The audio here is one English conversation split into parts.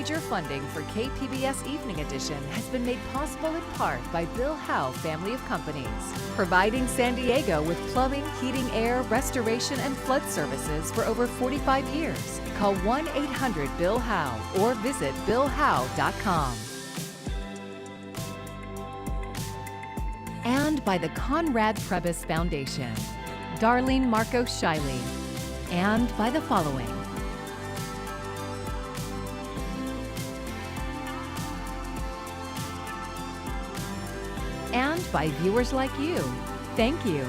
Major funding for KPBS Evening Edition has been made possible in part by Bill Howe Family of Companies, providing San Diego with plumbing, heating, air, restoration, and flood services for over 45 years. Call 1-800-BILL-HOWE or visit billhowe.com. And by the Conrad Prebys Foundation, Darlene Marco Shiley, and by the following. And by viewers like you. Thank you.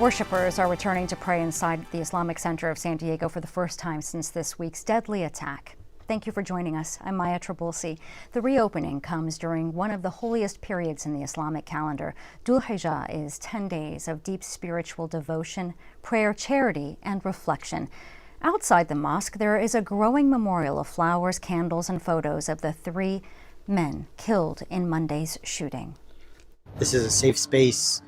Worshippers are returning to pray inside the Islamic Center of San Diego for the first time since this week's deadly attack. Thank you for joining us. I'm Maya Trabulsi. The reopening comes during one of the holiest periods in the Islamic calendar. Dhul Hijjah is 10 days of deep spiritual devotion, prayer, charity, and reflection. Outside the mosque, there is a growing memorial of flowers, candles, and photos of the 3 men killed in Monday's shooting. This is a safe space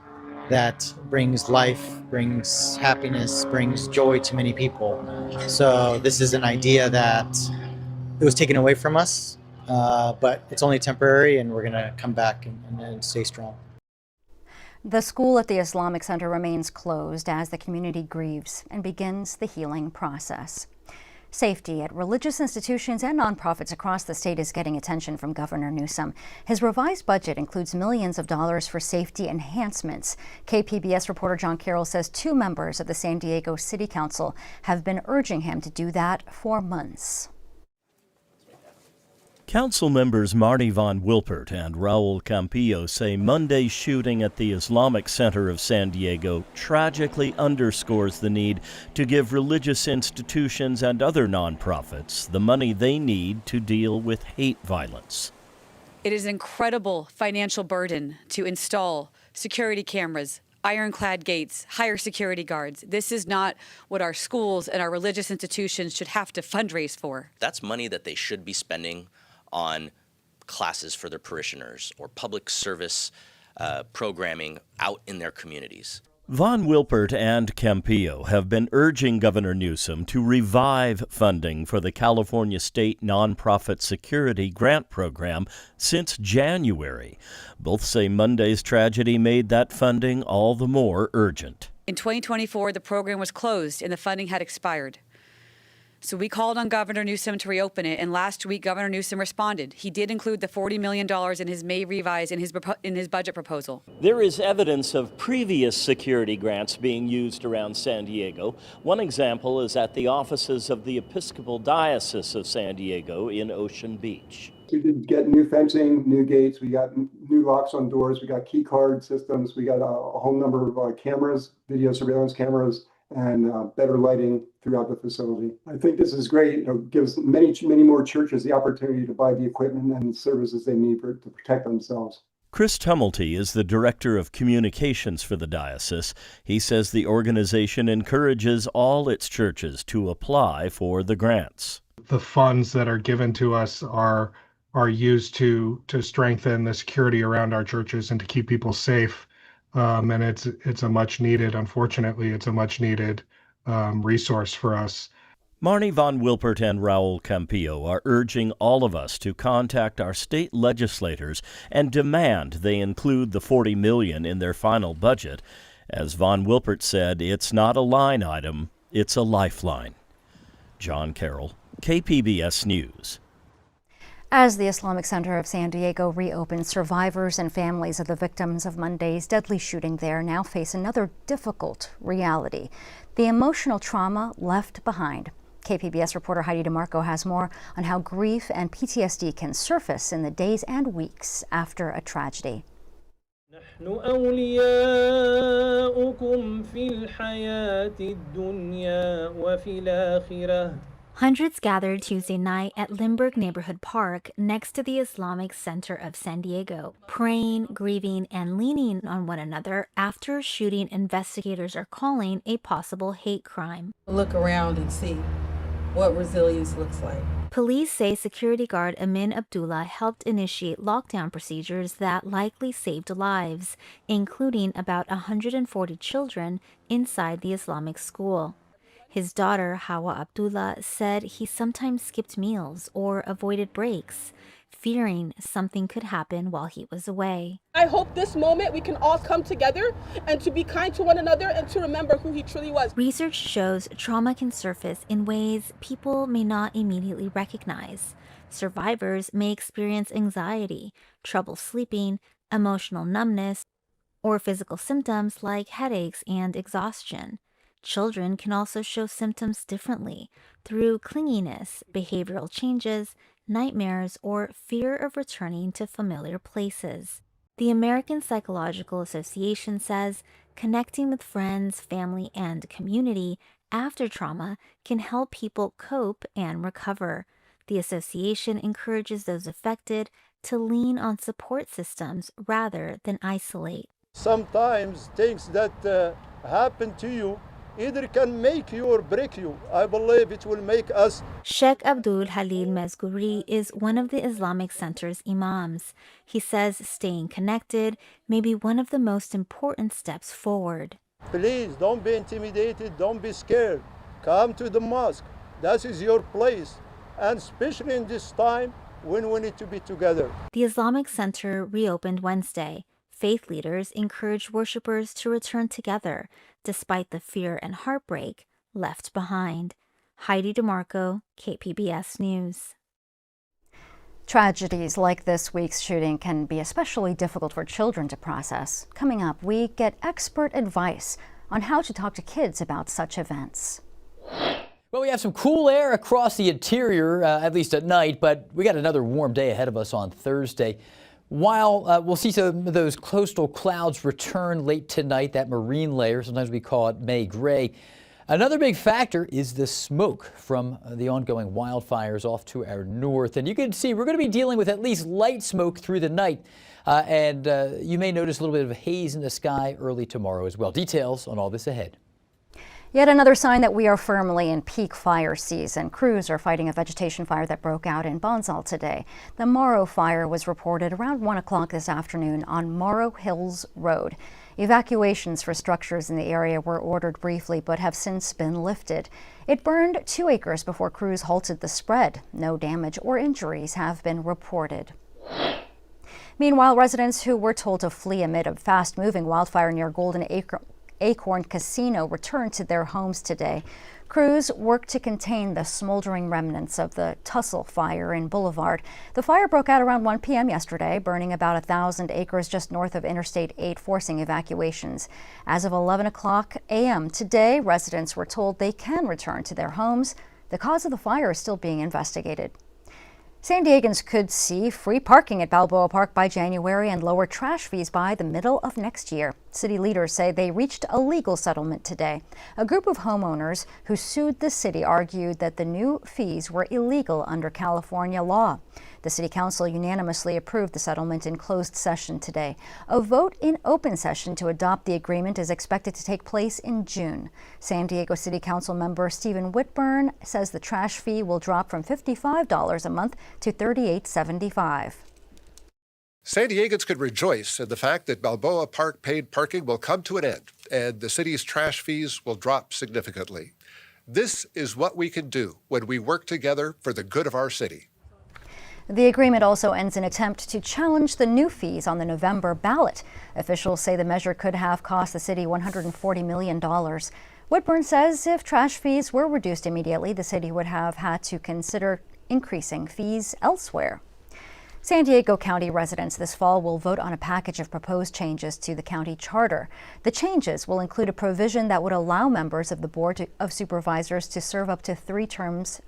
that brings life, brings happiness, brings joy to many people. So this is an idea that it was taken away from us, but it's only temporary, and we're going to come back and stay strong. The school at the Islamic Center remains closed as the community grieves and begins the healing process. Safety at religious institutions and nonprofits across the state is getting attention from Governor Newsom. His revised budget includes millions of dollars for safety enhancements. KPBS reporter John Carroll says 2 members of the San Diego City Council have been urging him to do that for months. Council members Marty Von Wilpert and Raul Campillo say Monday's shooting at the Islamic Center of San Diego tragically underscores the need to give religious institutions and other nonprofits the money they need to deal with hate violence. It is an incredible financial burden to install security cameras, ironclad gates, hire security guards. This is not what our schools and our religious institutions should have to fundraise for. That's money that they should be spending on classes for their parishioners or public service programming out in their communities. Von Wilpert and Campillo have been urging Governor Newsom to revive funding for the California State Nonprofit Security Grant Program since January. Both say Monday's tragedy made that funding all the more urgent. In 2024, the program was closed and the funding had expired. So we called on Governor Newsom to reopen it, and last week Governor Newsom responded. He did include the $40 million in his May revise in his budget proposal. There is evidence of previous security grants being used around San Diego. One example is at the offices of the Episcopal Diocese of San Diego in Ocean Beach. We did get new fencing, new gates, we got new locks on doors, we got key card systems, we got a whole number of cameras, video surveillance cameras, and better lighting throughout the facility. I think this is great. It gives many more churches the opportunity to buy the equipment and services they need to protect themselves. Chris Tumulty is the director of communications for the diocese. He says the organization encourages all its churches to apply for the grants. The funds that are given to us are used to strengthen the security around our churches and to keep people safe. And it's a much needed, unfortunately, it's a much needed resource for us. Marnie Von Wilpert and Raul Campillo are urging all of us to contact our state legislators and demand they include the $40 million in their final budget. As Von Wilpert said, it's not a line item, it's a lifeline. John Carroll, KPBS News. As the Islamic Center of San Diego reopens, survivors and families of the victims of Monday's deadly shooting there now face another difficult reality: the emotional trauma left behind. KPBS reporter Heidi DeMarco has more on how grief and PTSD can surface in the days and weeks after a tragedy. Hundreds gathered Tuesday night at Lindbergh Neighborhood Park next to the Islamic Center of San Diego, praying, grieving, and leaning on one another after a shooting investigators are calling a possible hate crime. Look around and see what resilience looks like. Police say security guard Amin Abdullah helped initiate lockdown procedures that likely saved lives, including about 140 children inside the Islamic school. His daughter, Hawa Abdullah, said he sometimes skipped meals or avoided breaks, fearing something could happen while he was away. I hope this moment we can all come together and to be kind to one another and to remember who he truly was. Research shows trauma can surface in ways people may not immediately recognize. Survivors may experience anxiety, trouble sleeping, emotional numbness, or physical symptoms like headaches and exhaustion. Children can also show symptoms differently through clinginess, behavioral changes, nightmares, or fear of returning to familiar places. The American Psychological Association says connecting with friends, family, and community after trauma can help people cope and recover. The association encourages those affected to lean on support systems rather than isolate. Sometimes things that happen to you either can make you or break you. I believe it will make us. Sheikh Abdul Halil Mezguri is one of the Islamic Center's imams. He says staying connected may be one of the most important steps forward. Please don't be intimidated, don't be scared. Come to the mosque. That is your place. And especially in this time when we need to be together. The Islamic Center reopened Wednesday. Faith leaders encourage worshipers to return together, despite the fear and heartbreak left behind. Heidi DeMarco, KPBS News. Tragedies like this week's shooting can be especially difficult for children to process. Coming up, we get expert advice on how to talk to kids about such events. Well, we have some cool air across the interior, at least at night, but we got another warm day ahead of us on Thursday. While we'll see some of those coastal clouds return late tonight, that marine layer, sometimes we call it May gray. Another big factor is the smoke from the ongoing wildfires off to our north. And you can see we're going to be dealing with at least light smoke through the night. And you may notice a little bit of haze in the sky early tomorrow as well. Details on all this ahead. Yet another sign that we are firmly in peak fire season. Crews are fighting a vegetation fire that broke out in Bonsall today. The Morrow fire was reported around 1 o'clock this afternoon on Morrow Hills Road. Evacuations for structures in the area were ordered briefly but have since been lifted. It burned 2 acres before crews halted the spread. No damage or injuries have been reported. Meanwhile, residents who were told to flee amid a fast-moving wildfire near Golden Acorn Casino returned to their homes today. Crews worked to contain the smoldering remnants of the Tussle fire in Boulevard. The fire broke out around 1 p.m. yesterday, burning about 1,000 acres just north of Interstate 8, forcing evacuations. As of 11 o'clock a.m. today, residents were told they can return to their homes. The cause of the fire is still being investigated. San Diegans could see free parking at Balboa Park by January and lower trash fees by the middle of next year. City leaders say they reached a legal settlement today. A group of homeowners who sued the city argued that the new fees were illegal under California law. The City Council unanimously approved the settlement in closed session today. A vote in open session to adopt the agreement is expected to take place in June. San Diego City Council member Stephen Whitburn says the trash fee will drop from $55 a month to $38.75. San Diegans could rejoice in the fact that Balboa Park paid parking will come to an end and the city's trash fees will drop significantly. This is what we can do when we work together for the good of our city. The agreement also ends an attempt to challenge the new fees on the November ballot. Officials say the measure could have cost the city $140 million. Whitburn says if trash fees were reduced immediately, the city would have had to consider increasing fees elsewhere. San Diego County residents this fall will vote on a package of proposed changes to the county charter. The changes will include a provision that would allow members of the Board of Supervisors to serve up to 3 terms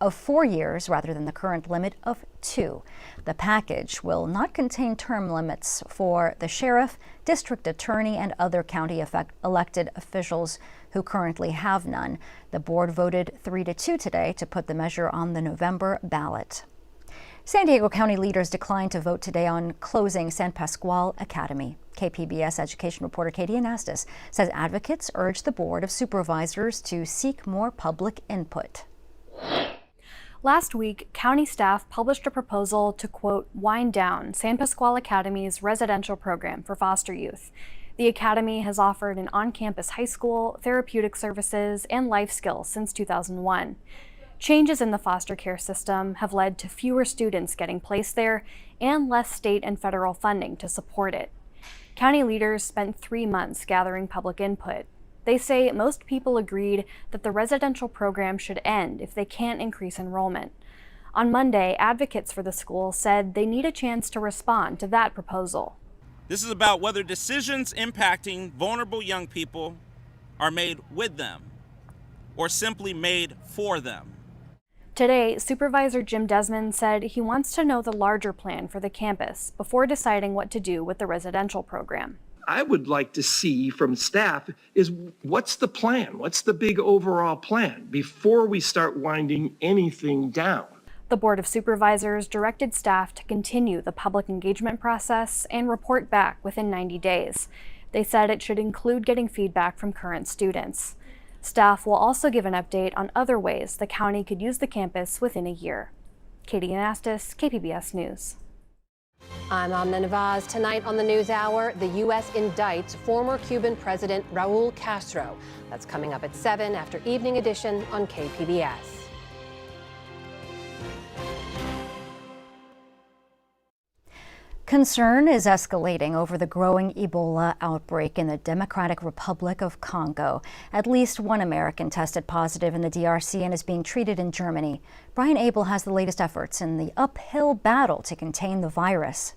of 4 years rather than the current limit of 2. The package will not contain term limits for the sheriff, district attorney, and other county elected officials who currently have none. The board voted 3-2 today to put the measure on the November ballot. San Diego County leaders declined to vote today on closing San Pasqual Academy. KPBS education reporter Katie Anastas says advocates urged the Board of Supervisors to seek more public input. Last week, county staff published a proposal to, quote, wind down San Pasqual Academy's residential program for foster youth. The academy has offered an on-campus high school, therapeutic services, and life skills since 2001. Changes in the foster care system have led to fewer students getting placed there and less state and federal funding to support it. County leaders spent 3 months gathering public input. They say most people agreed that the residential program should end if they can't increase enrollment. On Monday, advocates for the school said they need a chance to respond to that proposal. This is about whether decisions impacting vulnerable young people are made with them or simply made for them. Today, Supervisor Jim Desmond said he wants to know the larger plan for the campus before deciding what to do with the residential program. I would like to see from staff is what's the plan? What's the big overall plan before we start winding anything down? The Board of Supervisors directed staff to continue the public engagement process and report back within 90 days. They said it should include getting feedback from current students. Staff will also give an update on other ways the county could use the campus within a year. Katie Anastas, KPBS News. I'm Amna Navaz. Tonight on the NewsHour, the U.S. indicts former Cuban President Raul Castro. That's coming up at 7 after Evening Edition on KPBS. Concern is escalating over the growing Ebola outbreak in the Democratic Republic of Congo. At least one American tested positive in the DRC and is being treated in Germany. Brian Abel has the latest efforts in the uphill battle to contain the virus.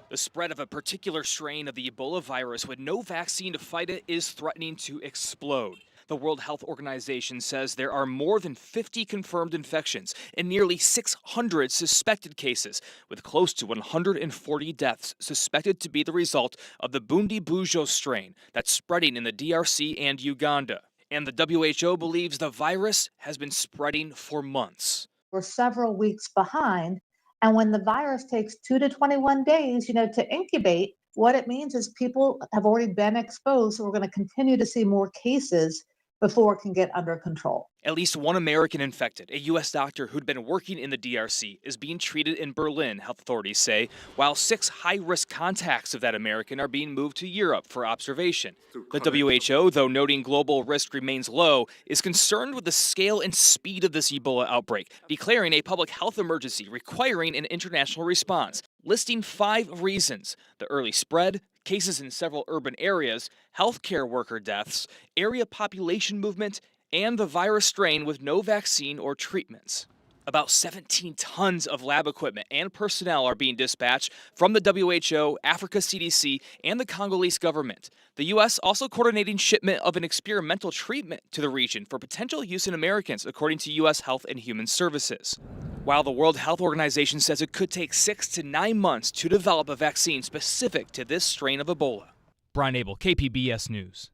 The spread of a particular strain of the Ebola virus with no vaccine to fight it is threatening to explode. The World Health Organization says there are more than 50 confirmed infections and nearly 600 suspected cases, with close to 140 deaths suspected to be the result of the Bundibugyo strain that's spreading in the DRC and Uganda. And the WHO believes the virus has been spreading for months. We're several weeks behind, and when the virus takes 2 to 21 days, to incubate, what it means is people have already been exposed, so we're going to continue to see more cases before it can get under control. At least one American infected, a U.S. doctor who'd been working in the DRC, is being treated in Berlin, health authorities say, while 6 high-risk contacts of that American are being moved to Europe for observation. The WHO, though noting global risk remains low, is concerned with the scale and speed of this Ebola outbreak, declaring a public health emergency requiring an international response, listing 5 reasons: the early spread, cases in several urban areas, healthcare worker deaths, area population movement, and the virus strain with no vaccine or treatments. About 17 tons of lab equipment and personnel are being dispatched from the WHO, Africa CDC, and the Congolese government. The U.S. also coordinating shipment of an experimental treatment to the region for potential use in Americans, according to U.S. Health and Human Services. While the World Health Organization says it could take 6 to 9 months to develop a vaccine specific to this strain of Ebola. Brian Abel, KPBS News.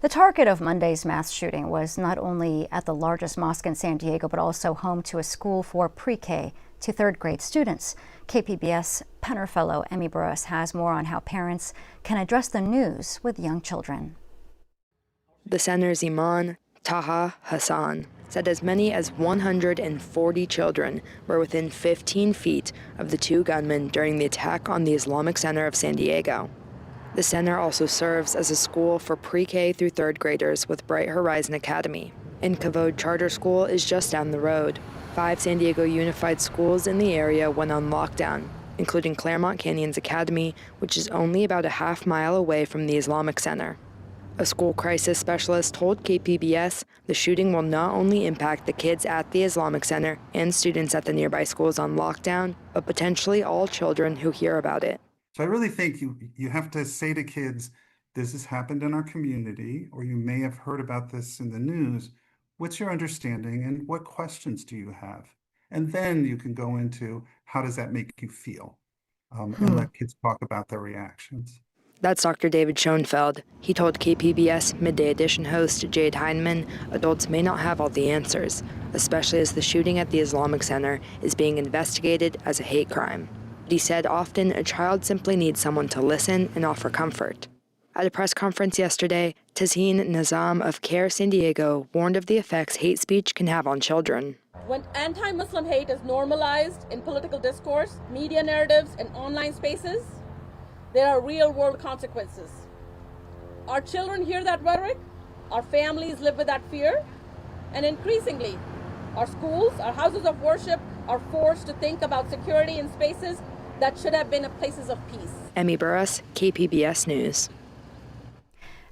The target of Monday's mass shooting was not only at the largest mosque in San Diego, but also home to a school for pre-K to 3rd grade students. KPBS Penner Fellow Emmy Burris has more on how parents can address the news with young children. The center's Iman Taha Hassan said as many as 140 children were within 15 feet of the 2 gunmen during the attack on the Islamic Center of San Diego. The center also serves as a school for pre-K through 3rd graders with Bright Horizon Academy. And Kavod Charter School is just down the road. 5 San Diego Unified schools in the area went on lockdown, including Claremont Canyons Academy, which is only about a half-mile away from the Islamic Center. A school crisis specialist told KPBS the shooting will not only impact the kids at the Islamic Center and students at the nearby schools on lockdown, but potentially all children who hear about it. So I really think you have to say to kids, this has happened in our community, or you may have heard about this in the news. What's your understanding and what questions do you have? And then you can go into how does that make you feel? And let kids talk about their reactions. That's Dr. David Schoenfeld. He told KPBS Midday Edition host Jade Heineman adults may not have all the answers, especially as the shooting at the Islamic Center is being investigated as a hate crime. He said often a child simply needs someone to listen and offer comfort. At a press conference yesterday, Tazheen Nazam of CARE San Diego warned of the effects hate speech can have on children. When anti-Muslim hate is normalized in political discourse, media narratives, and online spaces, there are real-world consequences. Our children hear that rhetoric, our families live with that fear, and increasingly, our schools, our houses of worship are forced to think about security in spaces that should have been places of peace. Emmy Burris, KPBS News.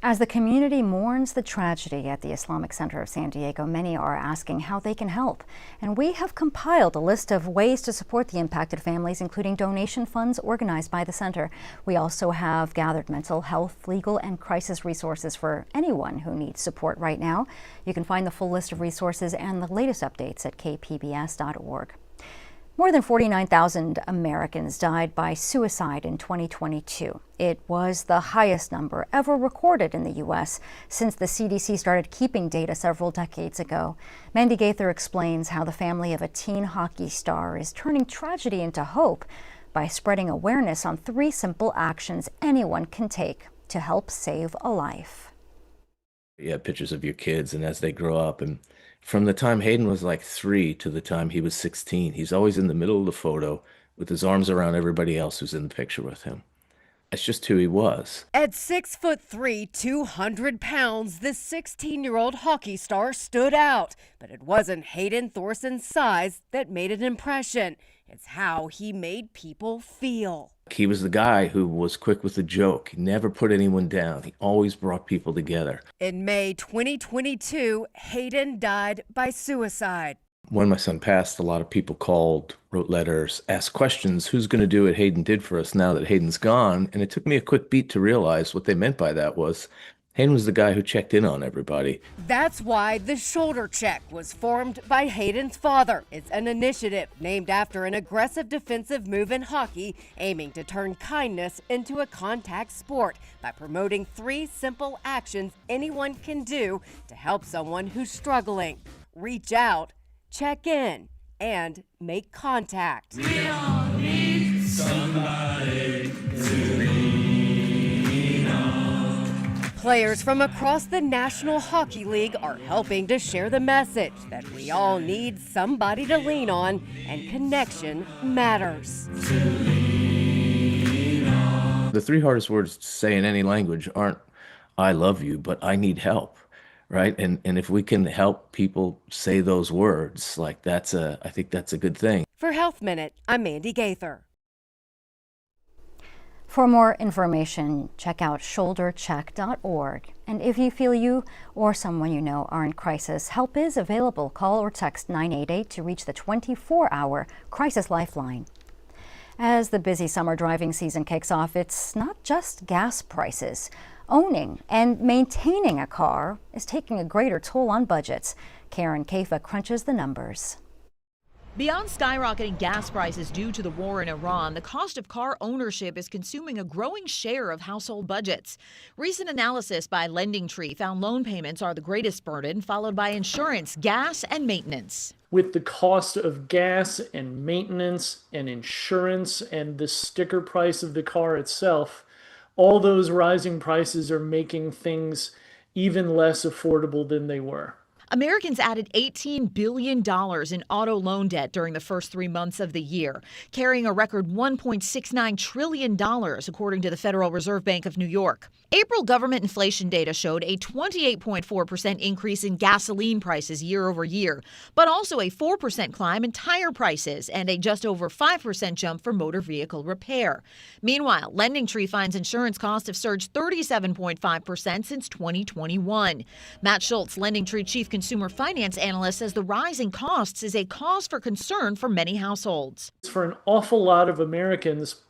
As the community mourns the tragedy at the Islamic Center of San Diego, many are asking how they can help. And we have compiled a list of ways to support the impacted families, including donation funds organized by the center. We also have gathered mental health, legal, and crisis resources for anyone who needs support right now. You can find the full list of resources and the latest updates at kpbs.org. More than 49,000 Americans died by suicide in 2022. It was the highest number ever recorded in the U.S. since the CDC started keeping data several decades ago. Mandy Gaither explains how the family of a teen hockey star is turning tragedy into hope by spreading awareness on 3 simple actions anyone can take to help save a life. You have pictures of your kids and as they grow up, and from the time Hayden was like 3 to the time he was 16, he's always in the middle of the photo with his arms around everybody else who's in the picture with him. That's just who he was. At 6'3", 200 pounds, this 16-year-old hockey star stood out. But it wasn't Hayden Thorson's size that made an impression. It's how he made people feel. He was the guy who was quick with the joke. He never put anyone down. He always brought people together. In May 2022, Hayden died by suicide. When my son passed, a lot of people called, wrote letters, asked questions. Who's going to do what Hayden did for us now that Hayden's gone? And it took me a quick beat to realize what they meant by that was Hayden was the guy who checked in on everybody. That's why the Shoulder Check was formed by Hayden's father. It's an initiative named after an aggressive defensive move in hockey, aiming to turn kindness into a contact sport by promoting 3 simple actions anyone can do to help someone who's struggling. Reach out, check in, and make contact. We all need somebody to lean on. Players from across the National Hockey League are helping to share the message that we all need somebody to lean on, and connection matters. The 3 hardest words to say in any language aren't "I love you," but "I need help." Right? And if we can help people say those words, like I think that's a good thing. For Health Minute, I'm Mandy Gaither. For more information, check out shouldercheck.org. And if you feel you or someone you know are in crisis, help is available. Call or text 988 to reach the 24-hour crisis lifeline. As the busy summer driving season kicks off, it's not just gas prices. Owning and maintaining a car is taking a greater toll on budgets. Karen Kaifa crunches the numbers. Beyond skyrocketing gas prices due to the war in Iran, the cost of car ownership is consuming a growing share of household budgets. Recent analysis by LendingTree found loan payments are the greatest burden, followed by insurance, gas, and maintenance. With the cost of gas and maintenance and insurance and the sticker price of the car itself, all those rising prices are making things even less affordable than they were. Americans added $18 billion in auto loan debt during the first 3 months of the year, carrying a record $1.69 trillion, according to the Federal Reserve Bank of New York. April government inflation data showed a 28.4% increase in gasoline prices year over year, but also a 4% climb in tire prices and a just over 5% jump for motor vehicle repair. Meanwhile, LendingTree finds insurance costs have surged 37.5% since 2021. Matt Schultz, LendingTree chief consumer finance analyst, says the rise in costs is a cause for concern for many households. For an awful lot of Americans,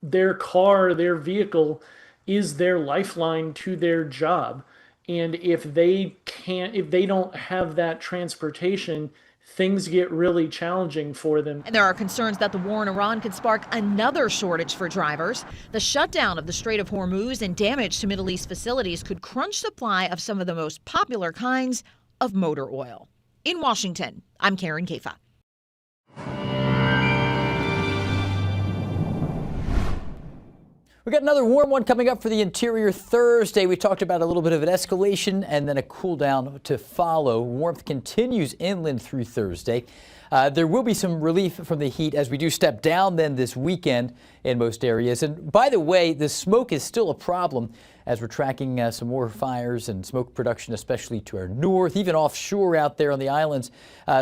their car, their vehicle is their lifeline to their job. And if they don't have that transportation, things get really challenging for them. And there are concerns that the war in Iran could spark another shortage for drivers. The shutdown of the Strait of Hormuz and damage to Middle East facilities could crunch supply of some of the most popular kinds of motor oil. In Washington, I'm Karen Kaifa. We got another warm one coming up for the interior Thursday. We talked about a little bit of an escalation and then a cool down to follow. Warmth continues inland through Thursday. There will be some relief from the heat as we do step down then this weekend in most areas. And by the way, the smoke is still a problem as we're tracking some more fires and smoke production, especially to our north, even offshore out there on the islands.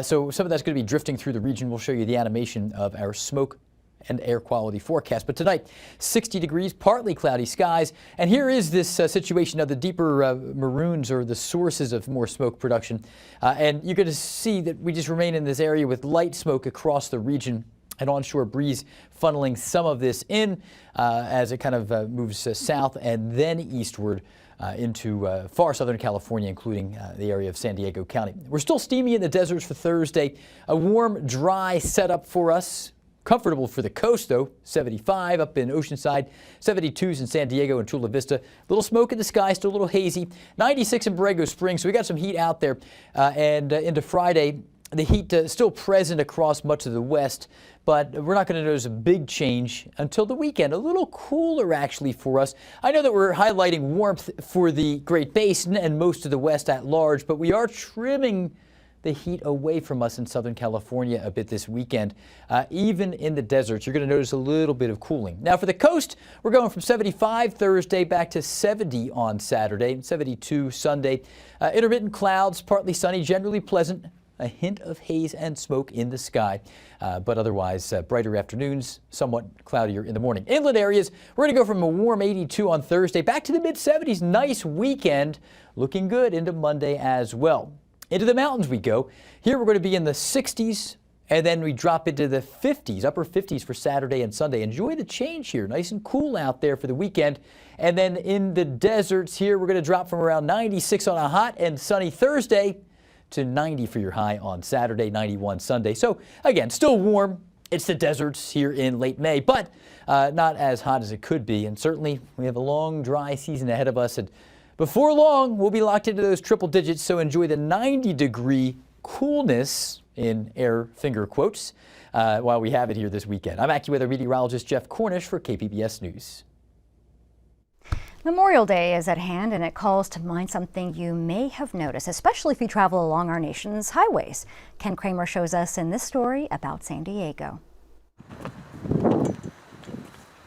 So some of that's going to be drifting through the region. We'll show you the animation of our smoke and air quality forecast. But tonight, 60 degrees, partly cloudy skies. And here is this situation of the deeper maroons or the sources of more smoke production. And you're going to see that we just remain in this area with light smoke across the region. An onshore breeze funneling some of this in as it kind of moves south and then eastward into far southern California, including the area of San Diego County. We're still steamy in the deserts for Thursday. A warm, dry setup for us. Comfortable for the coast, though. 75 up in Oceanside, 72s in San Diego and Chula Vista. Little smoke in the sky, still a little hazy. 96 in Borrego Springs, so we got some heat out there. And into Friday, the heat still present across much of the west, but we're not going to notice a big change until the weekend. A little cooler, actually, for us. I know that we're highlighting warmth for the Great Basin and most of the west at large, but we are trimming the heat away from us in Southern California a bit this weekend. Even in the deserts, you're going to notice a little bit of cooling. Now for the coast, we're going from 75 Thursday back to 70 on Saturday, 72 Sunday. Intermittent clouds, partly sunny, generally pleasant. A hint of haze and smoke in the sky, but otherwise brighter afternoons, somewhat cloudier in the morning. Inland areas, we're going to go from a warm 82 on Thursday back to the mid-70s. Nice weekend, looking good into Monday as well. Into the mountains we go. Here we're going to be in the 60s, and then we drop into the 50s, upper 50s for Saturday and Sunday. Enjoy the change here. Nice and cool out there for the weekend. And then in the deserts here, we're going to drop from around 96 on a hot and sunny Thursday to 90 for your high on Saturday, 91 Sunday. So again, still warm. It's the deserts here in late May, but not as hot as it could be. And certainly we have a long, dry season ahead of us. And before long, we'll be locked into those triple digits, so enjoy the 90-degree coolness, in air finger quotes, while we have it here this weekend. I'm AccuWeather meteorologist Jeff Cornish for KPBS News. Memorial Day is at hand, and it calls to mind something you may have noticed, especially if you travel along our nation's highways. Ken Kramer shows us in this story about San Diego.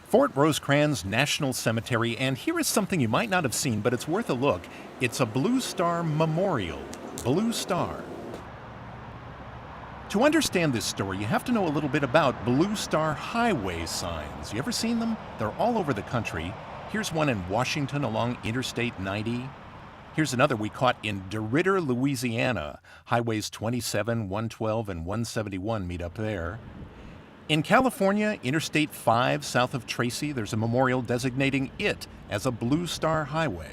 Fort Rosecrans National Cemetery, and here is something you might not have seen, but it's worth a look. It's a Blue Star Memorial. Blue Star. To understand this story, you have to know a little bit about Blue Star highway signs. You ever seen them? They're all over the country. Here's one in Washington along Interstate 90. Here's another we caught in DeRidder, Louisiana. Highways 27, 112, and 171 meet up there. In California, Interstate 5 south of Tracy, there's a memorial designating it as a Blue Star highway.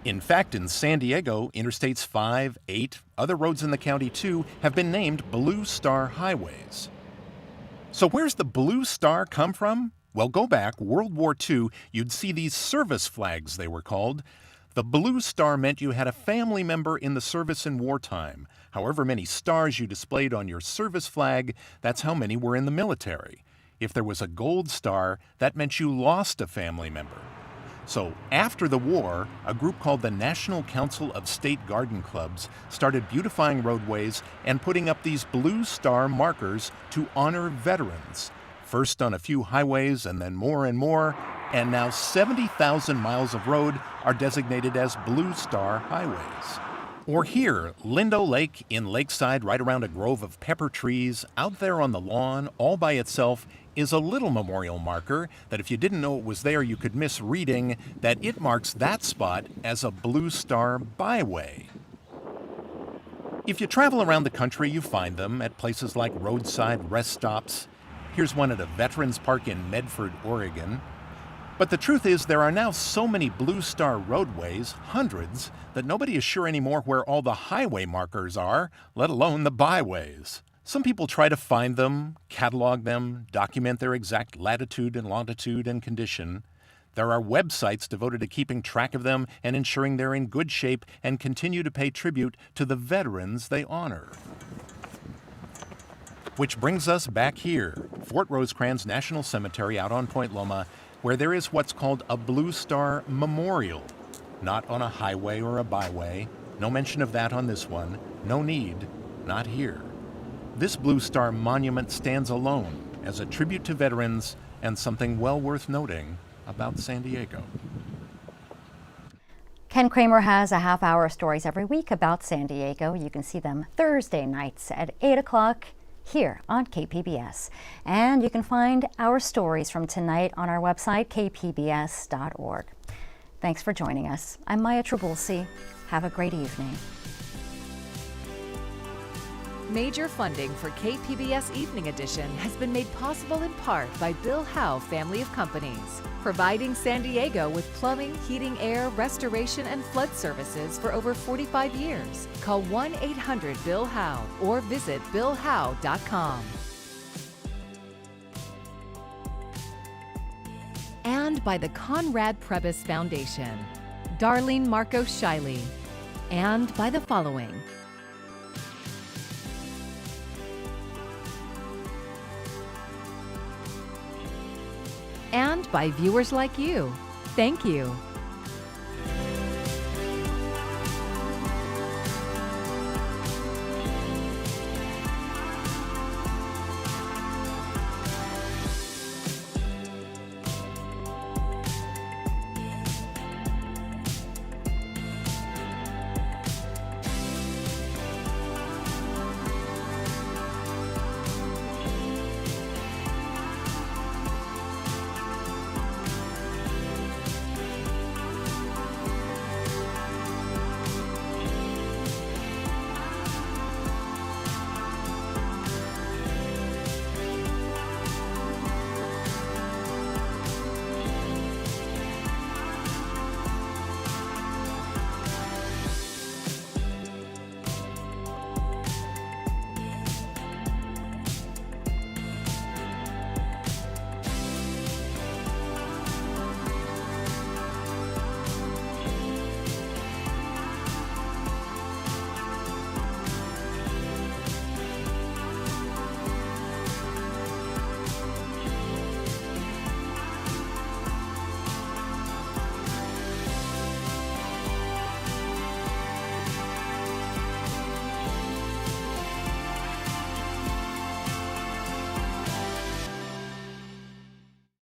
In fact, in San Diego, Interstates 5, 8, other roads in the county too, have been named Blue Star highways. So where's the Blue Star come from? Well, go back, World War II, you'd see these service flags, they were called. The Blue Star meant you had a family member in the service in wartime. However many stars you displayed on your service flag, that's how many were in the military. If there was a gold star, that meant you lost a family member. So after the war, a group called the National Council of State Garden Clubs started beautifying roadways and putting up these Blue Star markers to honor veterans. First on a few highways and then more and more, and now 70,000 miles of road are designated as Blue Star highways. Or here, Lindo Lake in Lakeside, right around a grove of pepper trees, out there on the lawn, all by itself, is a little memorial marker that if you didn't know it was there, you could miss reading that it marks that spot as a Blue Star byway. If you travel around the country, you find them at places like roadside rest stops. Here's one at a Veterans Park in Medford, Oregon. But the truth is there are now so many Blue Star roadways, hundreds, that nobody is sure anymore where all the highway markers are, let alone the byways. Some people try to find them, catalog them, document their exact latitude and longitude and condition. There are websites devoted to keeping track of them and ensuring they're in good shape and continue to pay tribute to the veterans they honor. Which brings us back here, Fort Rosecrans National Cemetery out on Point Loma. where there is what's called a Blue Star Memorial. Not on a highway or a byway. No mention of that on this one. No need. Not here. This Blue Star monument stands alone as a tribute to veterans and something well worth noting about San Diego. Ken Kramer has a half-hour stories every week about San Diego. You can see them Thursday nights at 8 o'clock here on KPBS. And you can find our stories from tonight on our website, kpbs.org. Thanks for joining us. I'm Maya Trabulsi. Have a great evening. Major funding for KPBS Evening Edition has been made possible in part by Bill Howe Family of Companies, providing San Diego with plumbing, heating, air, restoration, and flood services for over 45 years. Call 1-800-BILL-HOWE or visit billhowe.com. And by the Conrad Prebys Foundation, Darlene Marcos Shiley, and by the following: and by viewers like you. Thank you.